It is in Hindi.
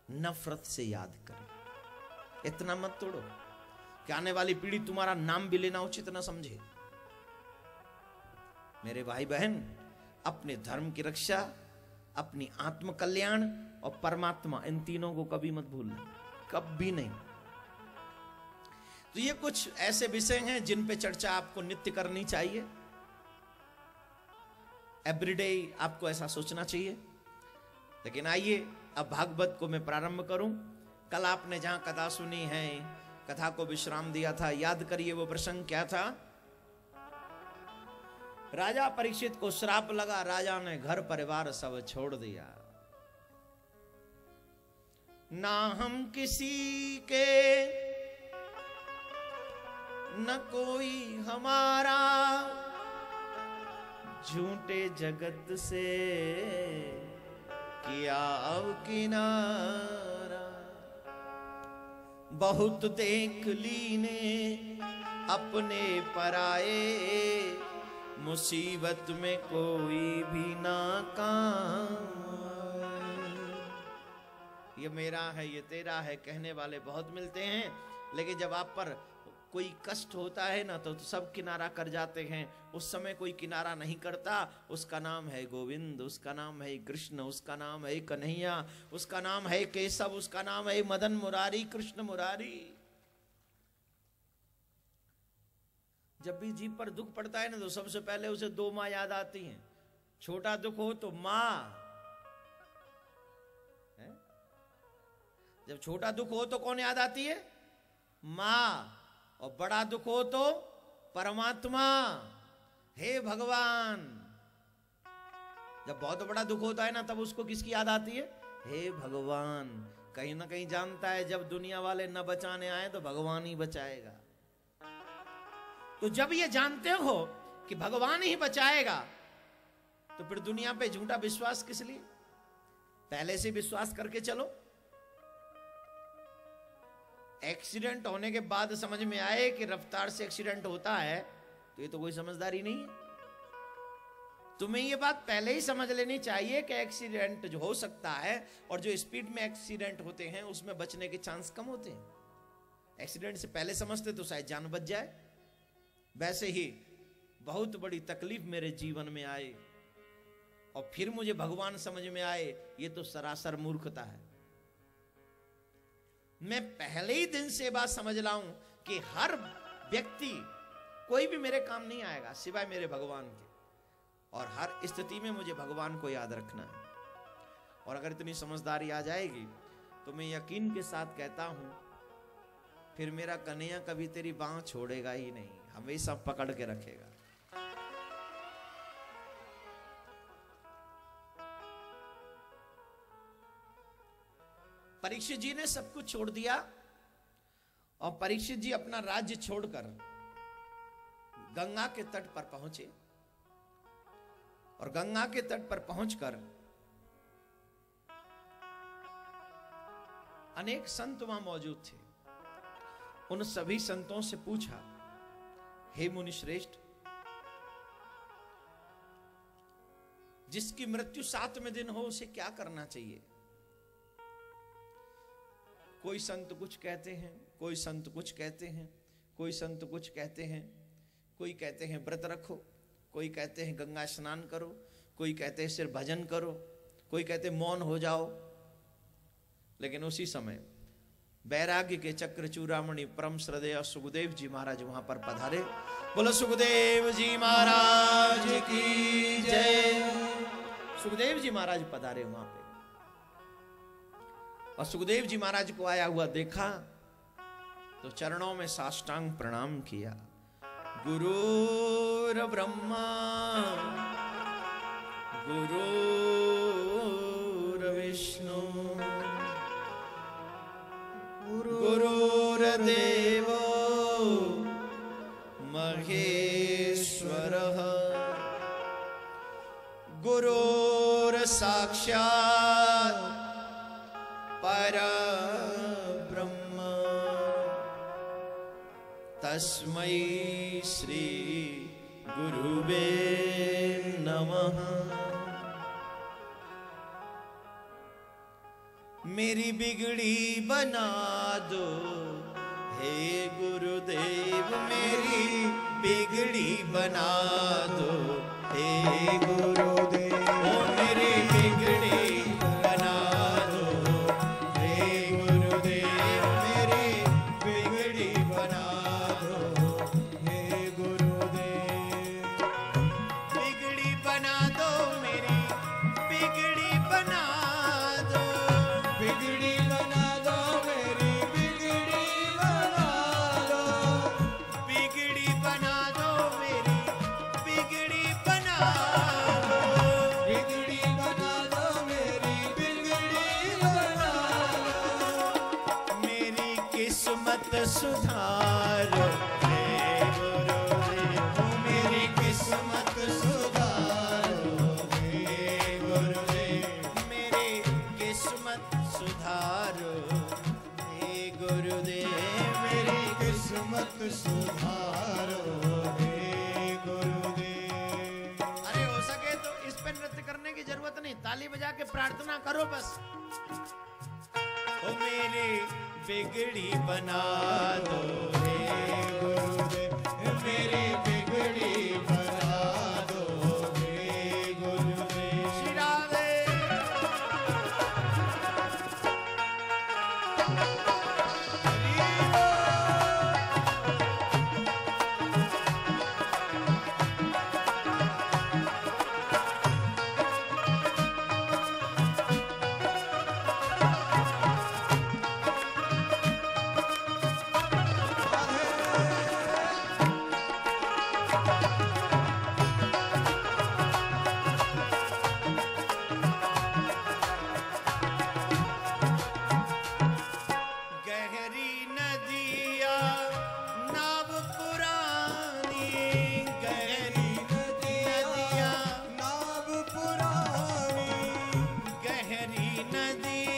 नफरत से याद करें। इतना मत तोड़ो कि आने वाली पीढ़ी तुम्हारा नाम भी लेना उचित न समझे। मेरे भाई बहन, अपने धर्म की रक्षा, अपनी आत्म कल्याण और परमात्मा, इन तीनों को कभी मत भूलना, कभी नहीं। तो ये कुछ ऐसे विषय हैं जिन पे चर्चा आपको नित्य करनी चाहिए। एवरीडे आपको ऐसा सोचना चाहिए। लेकिन आइए अब भागवत को मैं प्रारंभ करूं। कल आपने जहां कथा सुनी है, कथा को विश्राम दिया था, याद करिए वो प्रसंग क्या था। राजा परीक्षित को श्राप लगा, राजा ने घर परिवार सब छोड़ दिया। ना हम किसी के न कोई हमारा, झूठे जगत से किया अब किनारा। बहुत देख ली ने अपने पराए, मुसीबत में कोई भी ना काम। ये मेरा है, ये तेरा है कहने वाले बहुत मिलते हैं, लेकिन जब आप पर कोई कष्ट होता है ना तो सब किनारा कर जाते हैं। उस समय कोई किनारा नहीं करता। उसका नाम है गोविंद, उसका नाम है कृष्ण, उसका नाम है कन्हैया, उसका नाम है केशव, उसका नाम है मदन मुरारी, कृष्ण मुरारी। जब भी जीव पर दुख पड़ता है ना तो सबसे पहले उसे दो माँ याद आती हैं। छोटा दुख हो तो माँ, जब छोटा दुख हो तो कौन याद आती है? माँ। और बड़ा दुख हो तो परमात्मा, हे भगवान। जब बहुत बड़ा दुख होता है ना तब उसको किसकी याद आती है? हे भगवान। कहीं ना कहीं जानता है जब दुनिया वाले न बचाने आए तो भगवान ही बचाएगा। तो जब ये जानते हो कि भगवान ही बचाएगा तो फिर दुनिया पे झूठा विश्वास किस लिए? पहले से विश्वास करके चलो। एक्सीडेंट होने के बाद समझ में आए कि रफ्तार से एक्सीडेंट होता है तो ये तो कोई समझदारी नहीं है। तुम्हें ये बात पहले ही समझ लेनी चाहिए कि एक्सीडेंट जो हो सकता है और जो स्पीड में एक्सीडेंट होते हैं उसमें बचने के चांस कम होते हैं। एक्सीडेंट से पहले समझते तो शायद जान बच जाए। वैसे ही बहुत बड़ी तकलीफ मेरे जीवन में आए और फिर मुझे भगवान समझ में आए, ये तो सरासर मूर्खता है। मैं पहले ही दिन से बात समझ लाऊं कि हर व्यक्ति, कोई भी मेरे काम नहीं आएगा सिवाय मेरे भगवान के, और हर स्थिति में मुझे भगवान को याद रखना है। और अगर इतनी समझदारी आ जाएगी तो मैं यकीन के साथ कहता हूं फिर मेरा कन्हैया कभी तेरी बांह छोड़ेगा ही नहीं, हमेशा पकड़ के रखेगा। परीक्षित जी ने सब कुछ छोड़ दिया और परीक्षित जी अपना राज्य छोड़कर गंगा के तट पर पहुंचे। और गंगा के तट पर पहुंचकर अनेक संत वहां मौजूद थे। उन सभी संतों से पूछा, हे मुनि श्रेष्ठ, जिसकी मृत्यु 7वें दिन हो उसे क्या करना चाहिए? कोई संत कुछ कहते हैं, कोई संत कुछ कहते हैं, कोई संत कुछ कहते हैं। कोई कहते हैं व्रत रखो, कोई कहते हैं गंगा स्नान करो, कोई कहते हैं सिर्फ भजन करो, कोई कहते हैं मौन हो जाओ। लेकिन उसी समय वैराग्य के चक्र चूड़ामणि परम श्रद्धेय सुखदेव जी महाराज वहां पर पधारे। बोलो सुखदेव जी महाराज की जय। सुखदेव जी महाराज पधारे वहां पे और सुखदेव जी महाराज को आया हुआ देखा तो चरणों में साष्टांग प्रणाम किया। गुरुर ब्रह्मा गुरुर विष्णु गुरुर्देवो महेश्वरः गुरुर्साक्षात् परब्रह्म तस्मै श्री गुरुवे नमः। मेरी बिगड़ी बना दो हे गुरुदेव, मेरी बिगड़ी बना दो हे गुरुदेव, ओ मेरी बिगड़ी बना दो हे गुरुदेव, मेरी बिगड़ी बना दो हे गुरुदेव। बिगड़ी बना दो मेरी बिगड़ी बना दो, बिगड़ी बना दो मेरी बिगड़ी बना दो, बिगड़ी बना दो मेरी बिगड़ी बना दो, बिगड़ी बना दो मेरी बिगड़ी बना दो। मेरी किस्मत सुधारो हे गुरुदेव, मेरी किस्मत सुधारो हे गुरुदेव, मेरी किस्मत सुधारो हे गुरुदेव, मेरी किस्मत सुधारो हे गुरुदेव। अरे हो सके तो इस पे नृत्य करने की जरूरत नहीं, ताली बजा के प्रार्थना करो बस। ओ मेरी बिगड़ी बना दो हे गुरुदेव, मेरी बिगड़ी बना दो हे गुरुदेव। श्री राधे। गहरी नदिया नाव पुरानी, गहरी नदिया नाव पुरानी, गहरी नदिया